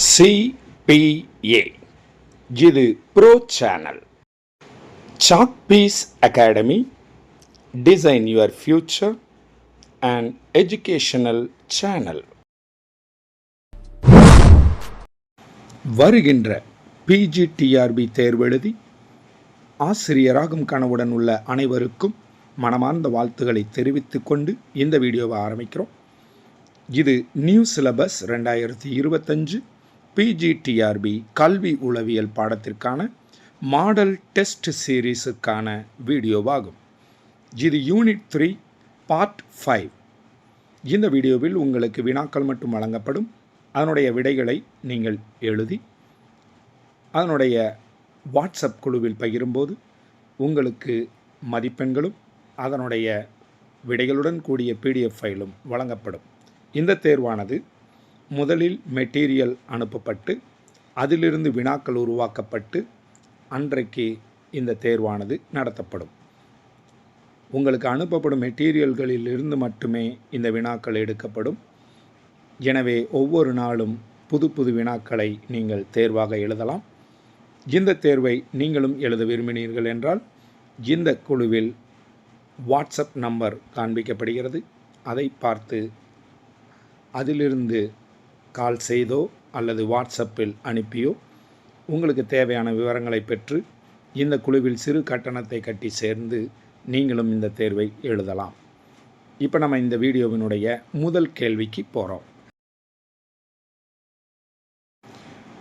CPA இது bro channel. Chalk piece academy, design your future and educational channel. வருகின்ற PGTRB தேர்வெழுதி ஆசிரியராகும் கனவுடன் உள்ள அனைவருக்கும் மனமார்ந்த வாழ்த்துக்களை தெரிவித்துக் கொண்டு இந்த வீடியோவை ஆரம்பிக்கிறோம். இது நியூ சிலபஸ் 2025 PGTRB கல்வி உளவியல் பாடத்திற்கான மாடல் டெஸ்ட் சீரீஸுக்கான வீடியோவாகும். இது யூனிட் 3 பார்ட் 5. இந்த வீடியோவில் உங்களுக்கு வினாக்கள் மட்டும் வழங்கப்படும். அதனுடைய விடைகளை நீங்கள் எழுதி அதனுடைய வாட்ஸ்அப் குழுவில் பகிரும்போது உங்களுக்கு மதிப்பெண்களும் அதனுடைய விடைகளுடன் கூடிய PDF ஃபைலும் வழங்கப்படும். இந்த தேர்வானது முதலில் மெட்டீரியல் அனுப்பப்பட்டு அதிலிருந்து வினாக்கள் உருவாக்கப்பட்டு அன்றைக்கு இந்த தேர்வானது நடத்தப்படும். உங்களுக்கு அனுப்பப்படும் மெட்டீரியல்களிலிருந்து மட்டுமே இந்த வினாக்கள் எடுக்கப்படும். எனவே ஒவ்வொரு நாளும் புது புது வினாக்களை நீங்கள் தேர்வாக எழுதலாம். இந்த தேர்வை நீங்களும் எழுத விரும்பினீர்கள் என்றால் இந்த குழுவில் வாட்ஸ்அப் நம்பர் காண்பிக்கப்படுகிறது. அதை பார்த்து அதிலிருந்து கால் செய்தோ அல்லது வாட்ஸ்அப்பில் அனுப்பியோ உங்களுக்கு தேவையான விவரங்களை பெற்று இந்த குழுவில் சிறு கட்டணத்தை கட்டி சேர்ந்து நீங்களும் இந்த தேர்வை எழுதலாம். இப்போ நம்ம இந்த வீடியோவினுடைய முதல் கேள்விக்கு போகிறோம்.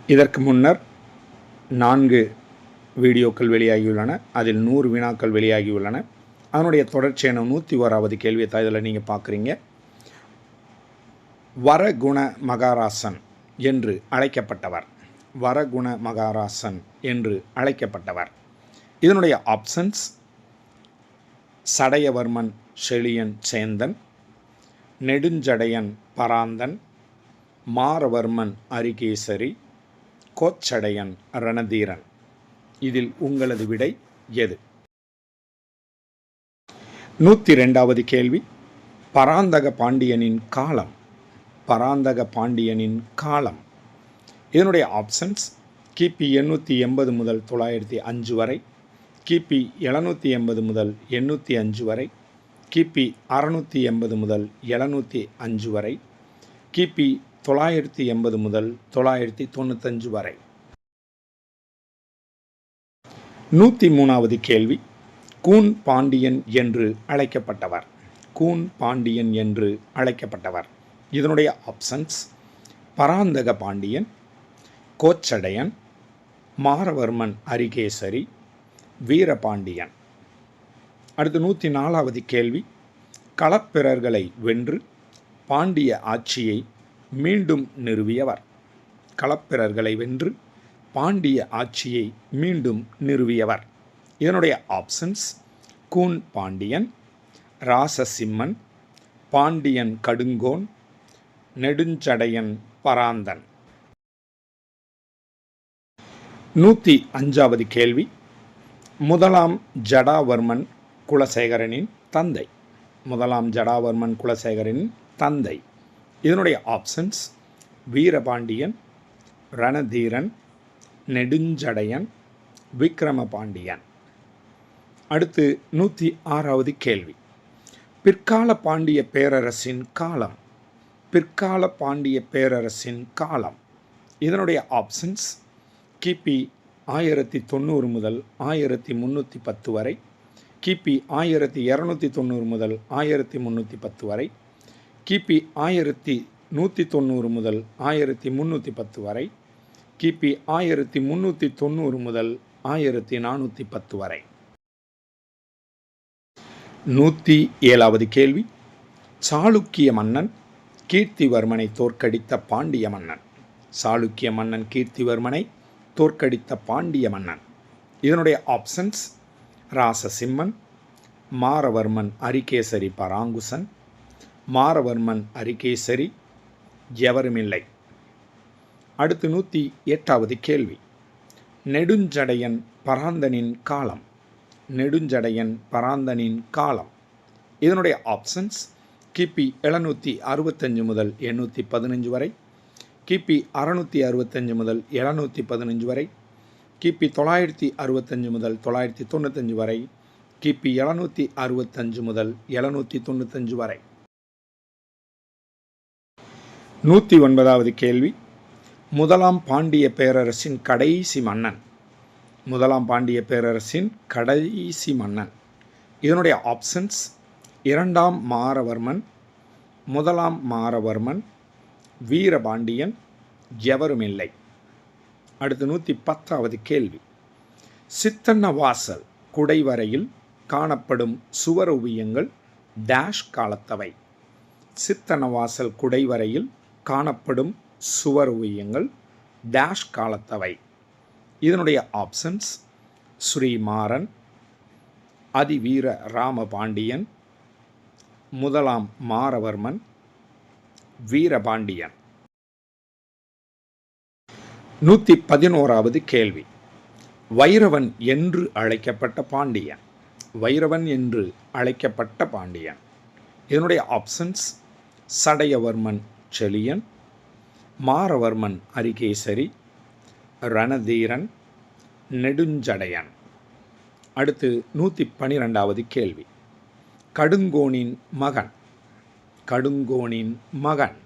இதற்கு முன்னர் 4 வீடியோக்கள் வெளியாகியுள்ளன. அதில் 100 வினாக்கள் வெளியாகியுள்ளன. அதனுடைய தொடர்ச்சியான 101வது கேள்வியை தான் இதில் நீங்கள் பார்க்குறீங்க. வரகுண மகாராசன் என்று அழைக்கப்பட்டவர். வரகுண மகாராசன் என்று அழைக்கப்பட்டவர். இதனுடைய ஆப்ஷன்ஸ்: சடையவர்மன் செழியன் சேந்தன், நெடுஞ்சடையன் பராந்தன், மாரவர்மன் அரிகேசரி, கோச்சடையன் ரணதீரன். இதில் உங்களது விடை எது? 102வது கேள்வி. பராந்தக பாண்டியனின் காலம். பராந்தக பாண்டியனின் காலம். இதனுடைய ஆப்ஷன்ஸ்: கிபி 880 முதல் 905 வரை, கிபி 780 முதல் 805 வரை, கிபி 680 முதல் 705 வரை, கிபி 980 முதல் 995 வரை. 103வது கேள்வி. கூன் பாண்டியன் என்று அழைக்கப்பட்டவர். கூன் பாண்டியன் என்று அழைக்கப்பட்டவர். இதனுடைய ஆப்ஷன்ஸ்: பராந்தக பாண்டியன், கோச்சடையன், மாரவர்மன் அரிகேசரி, வீரபாண்டியன். அடுத்து 104வது கேள்வி. களப்பிரர்களை வென்று பாண்டிய ஆட்சியை மீண்டும் நிறுவியவர். களப்பிரர்களை வென்று பாண்டிய ஆட்சியை மீண்டும் நிறுவியவர். இதனுடைய ஆப்ஷன்ஸ்: கூன் பாண்டியன், ராசசிம்மன், பாண்டியன் கடுங்கோன், நெடுஞ்சடையன் பராந்தன். 105வது கேள்வி. முதலாம் ஜடாவர்மன் குலசேகரனின் தந்தை. முதலாம் ஜடாவர்மன் குலசேகரனின் தந்தை. இதனுடைய ஆப்ஷன்ஸ்: வீரபாண்டியன், ரணதீரன், நெடுஞ்சடையன், விக்ரமபாண்டியன். அடுத்து 106வது கேள்வி. பிற்கால பாண்டிய பேரரசின் காலம். பிற்கால பாண்டிய பேரரசின் காலம். இதனுடைய ஆப்ஷன்ஸ்: கிபி 1090 முதல் 1310 வரை, கிபி 1290 முதல் 1310 வரை, கிபி 1190 முதல் 1310 வரை, கிபி 1390 முதல் 1410 வரை. 107வது கேள்வி. சாளுக்கிய மன்னன் கீர்த்திவர்மனை தோற்கடித்த பாண்டிய மன்னன். சாளுக்கிய மன்னன் கீர்த்திவர்மனை தோற்கடித்த பாண்டிய மன்னன். இதனுடைய ஆப்ஷன்ஸ்: ராசசிம்மன், மாரவர்மன் அரிகேசரி பராங்குசன், மாரவர்மன் அரிகேசரி, எவருமில்லை. அடுத்து 108வது கேள்வி. நெடுஞ்சடையன் பராந்தனின் காலம். நெடுஞ்சடையன் பராந்தனின் காலம். இதனுடைய ஆப்ஷன்ஸ்: கிபி 765 முதல் 815 வரை, கிபி 665 முதல் 715 வரை, கிபி 965 முதல் 995 வரை, கிபி 765 முதல் 795 வரை. 109வது கேள்வி. முதலாம் பாண்டிய பேரரசின் கடைசி மன்னன். முதலாம் பாண்டிய பேரரசின் கடைசி மன்னன். இதனுடைய ஆப்ஷன்ஸ்: 2ஆம் மாறவர்மன், 1ஆம் மாறவர்மன், வீரபாண்டியன், எவருமில்லை. அடுத்து 110வது கேள்வி. சித்தன்னவாசல் குடைவரையில் காணப்படும் சுவரோவியங்கள் டேஷ் காலத்தவை. சித்தன்னவாசல் குடைவரையில் காணப்படும் சுவரோவியங்கள் டேஷ் காலத்தவை. இதனுடைய ஆப்ஷன்ஸ்: ஸ்ரீமாறன், அதிவீர ராமபாண்டியன், 1ஆம் மாறவர்மன், வீரபாண்டியன். 111வது கேள்வி. வைரவன் என்று அழைக்கப்பட்ட பாண்டியன். வைரவன் என்று அழைக்கப்பட்ட பாண்டியன். இதனுடைய ஆப்ஷன்ஸ்: சடையவர்மன் செழியன், மாறவர்மன் அரிகேசரி, ரணதீரன், நெடுஞ்சடையன். அடுத்து 112வது கேள்வி. கடுங்கோனின் மகன். கடுங்கோனின் மகன்.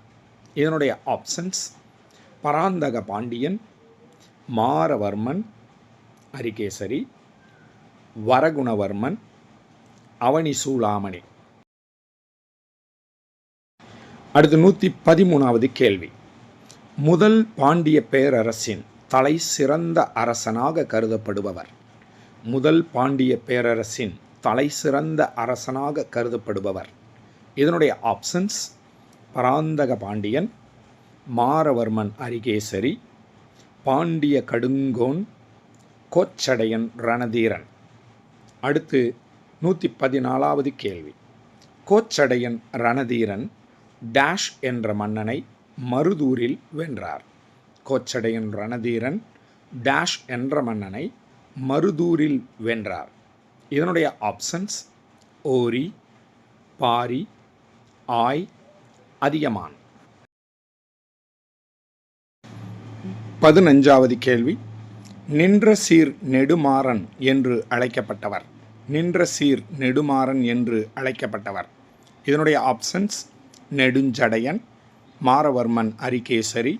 இதனுடைய ஆப்ஷன்ஸ்: பராந்தக பாண்டியன், மாறவர்மன் அரிகேசரி, வரகுணவர்மன், அவனிசூலாமணி. அடுத்து 113வது கேள்வி. முதல் பாண்டிய பேரரசின் தலை சிறந்த அரசனாக கருதப்படுபவர். முதல் பாண்டிய பேரரசின் தலை சிறந்த அரசனாக கருதப்படுபவர். இதனுடைய ஆப்ஷன்ஸ்: பராந்தக பாண்டியன், மாறவர்மன் அரிகேசரி, பாண்டிய கடுங்கோன், கோச்சடையன் ரணதீரன். அடுத்து 114வது கேள்வி. கோச்சடையன் ரணதீரன் டேஷ் என்ற மன்னனை மருதூரில் வென்றார். கோச்சடையன் ரணதீரன் டேஷ் என்ற மன்னனை மருதூரில் வென்றார். இதனுடைய ஆப்ஷன்ஸ்: ஓரி, பாரி, ஆய், அதியமான். 15வது கேள்வி. நின்ற சீர் நெடுமாறன் என்று அழைக்கப்பட்டவர். நின்ற சீர் நெடுமாறன் என்று அழைக்கப்பட்டவர். இதனுடைய ஆப்ஷன்ஸ்: நெடுஞ்சடையன், மாறவர்மன் அரிகேசரி,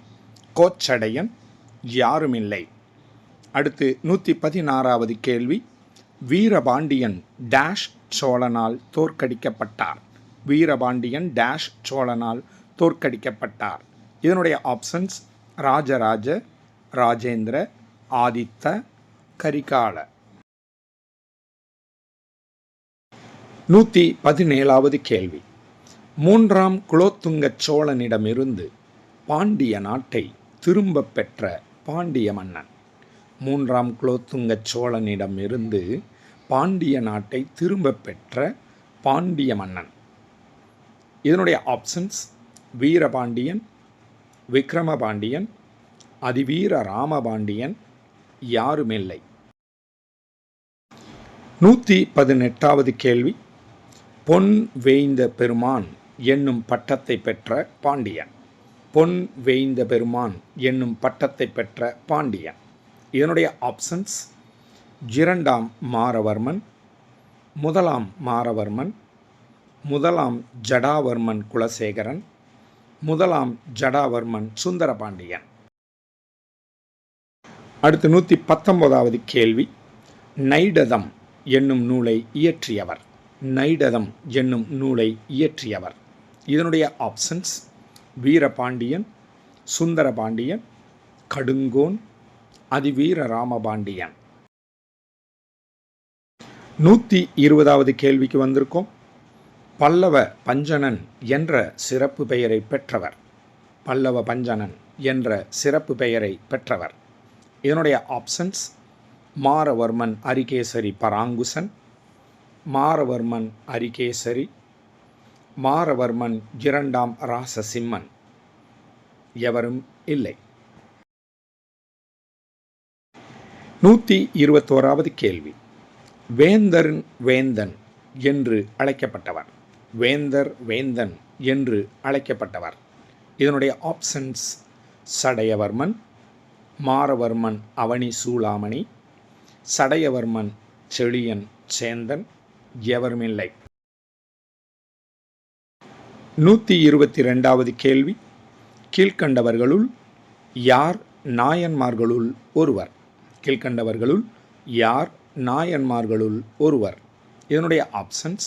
கோச்சடையன், யாருமில்லை. அடுத்து 116வது கேள்வி. வீரபாண்டியன் டேஷ் சோழனால் தோற்கடிக்கப்பட்டார். வீரபாண்டியன் டேஷ் சோழனால் தோற்கடிக்கப்பட்டார். இதனுடைய ஆப்ஷன்ஸ்: ராஜராஜ, ராஜேந்திர, ஆதித்த, கரிகால. 117வது கேள்வி. 3ஆம் குலோத்துங்க சோழனிடமிருந்து பாண்டிய நாட்டை திரும்பப் பெற்ற பாண்டிய மன்னன். 3ஆம் குலோத்துங்க சோழனிடமிருந்து பாண்டிய நாட்டை திரும்பப் பெற்ற பாண்டிய மன்னன். இதனுடைய ஆப்ஷன்ஸ்: வீரபாண்டியன், விக்ரமபாண்டியன், அதிவீர ராமபாண்டியன், யாருமில்லை. 118வது கேள்வி. பொன் வேய்ந்த பெருமான் என்னும் பட்டத்தை பெற்ற பாண்டியன். பொன் வேய்ந்த பெருமான் என்னும் பட்டத்தை பெற்ற பாண்டியன். இதனுடைய ஆப்ஷன்ஸ்: 2ஆம் மாறவர்மன், 1ஆம் மாறவர்மன், 1ஆம் ஜடாவர்மன் குலசேகரன், 1ஆம் ஜடாவர்மன் சுந்தரபாண்டியன். அடுத்து 119வது கேள்வி. நைடதம் என்னும் நூலை இயற்றியவர். நைடதம் என்னும் நூலை இயற்றியவர். இதனுடைய ஆப்ஷன்ஸ்: வீரபாண்டியன், சுந்தரபாண்டியன், கடுங்கோன், அதிவீர ராமபாண்டியன். 120வது கேள்விக்கு வந்திருக்கோம். பல்லவ பஞ்சனன் என்ற சிறப்பு பெயரை பெற்றவர். பல்லவ பஞ்சனன் என்ற சிறப்பு பெயரை பெற்றவர். இதனுடைய ஆப்ஷன்ஸ்: மாறவர்மன் அரிகேசரி பராங்குசன், மாறவர்மன் அரிகேசரி, மாறவர்மன் 2ஆம் ராசசிம்மன், எவரும் இல்லை. 121வது கேள்வி. வேந்தரின் வேந்தன் என்று அழைக்கப்பட்டவர். வேந்தர் வேந்தன் என்று அழைக்கப்பட்டவர். இதனுடைய ஆப்ஷன்ஸ்: சடையவர்மன், மாறவர்மன் அவனி சூளாமணி, சடையவர்மன் செழியன் சேந்தன் எவருமில்லை. 122வது கேள்வி. கீழ்க்கண்டவர்களுள் யார் நாயன்மார்களுள் ஒருவர்? கீழ்க்கண்டவர்களுள் யார் நாயன்மார்களுள் ஒருவர்? இதனுடைய ஆப்ஷன்ஸ்: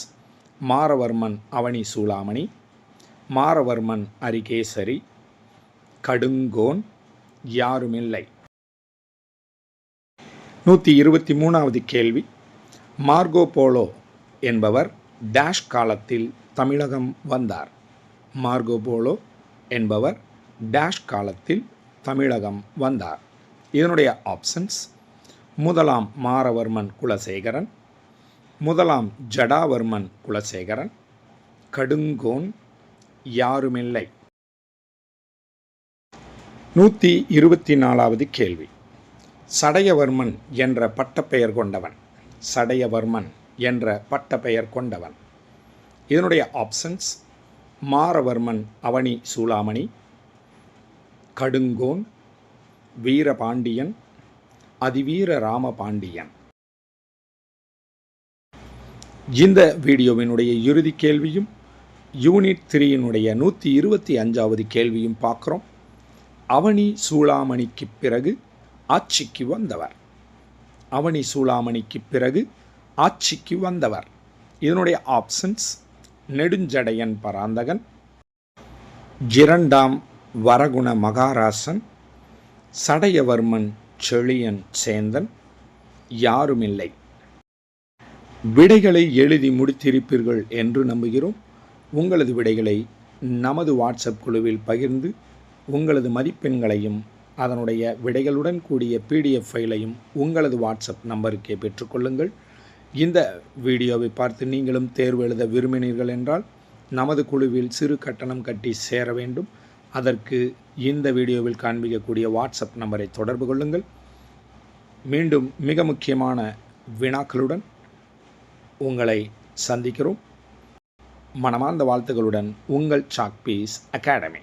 மாறவர்மன் அவனி சூளாமணி, மாறவர்மன் அரிகேசரி, கடுங்கோன் யாருமில்லை. 123வது கேள்வி. மார்கோ போலோ என்பவர் டேஷ் காலத்தில் தமிழகம் வந்தார்? மார்கோ போலோ என்பவர் டேஷ் காலத்தில் தமிழகம் வந்தார்? இதனுடைய ஆப்ஷன்ஸ்: முதலாம் மாறவர்மன் குலசேகரன், முதலாம் ஜடாவர்மன் குலசேகரன், கடுங்கோன் யாருமில்லை. 124வது கேள்வி. சடையவர்மன் என்ற பட்டப்பெயர் கொண்டவன்? சடையவர்மன் என்ற பட்டப்பெயர் கொண்டவன்? இதனுடைய ஆப்ஷன்ஸ்: மாறவர்மன் அவனி சூளாமணி, கடுங்கோன், வீரபாண்டியன், அதிவீர ராமபாண்டியன். இந்த வீடியோவினுடைய இறுதி கேள்வியும் யூனிட் 3னுடைய 125வது கேள்வியும் பார்க்குறோம். அவனி சூளாமணிக்கு பிறகு ஆட்சிக்கு வந்தவர்? அவனி சூளாமணிக்கு பிறகு ஆட்சிக்கு வந்தவர்? இதனுடைய ஆப்ஷன்ஸ்: நெடுஞ்சடையன் பராந்தகன், இரண்டாம் வரகுண மகாராசன், சடையவர்மன் செழியன் சேந்தன் யாருமில்லை. விடைகளை எழுதி முடித்திருப்பீர்கள் என்று நம்புகிறோம். உங்களது விடைகளை நமது வாட்ஸ்அப் குழுவில் பகிர்ந்து உங்களது மதிப்பெண்களையும் அதனுடைய விடைகளுடன் கூடிய PDF ஃபைலையும் உங்களது வாட்ஸ்அப் நம்பருக்கே பெற்றுக்கொள்ளுங்கள். இந்த வீடியோவை பார்த்து நீங்களும் தேர்வு எழுத விரும்பினீர்கள் என்றால் நமது குழுவில் சிறு கட்டணம் கட்டி சேர வேண்டும். அதற்கு இந்த வீடியோவில் காண்பிக்கக்கூடிய வாட்ஸ்அப் நம்பரை தொடர்பு கொள்ளுங்கள். மீண்டும் மிக முக்கியமான வினாக்களுடன் உங்களை சந்திக்கிறோம். மனமார்ந்த வாழ்த்துக்களுடன் உங்கள் சாக்பீஸ் அகாடமி.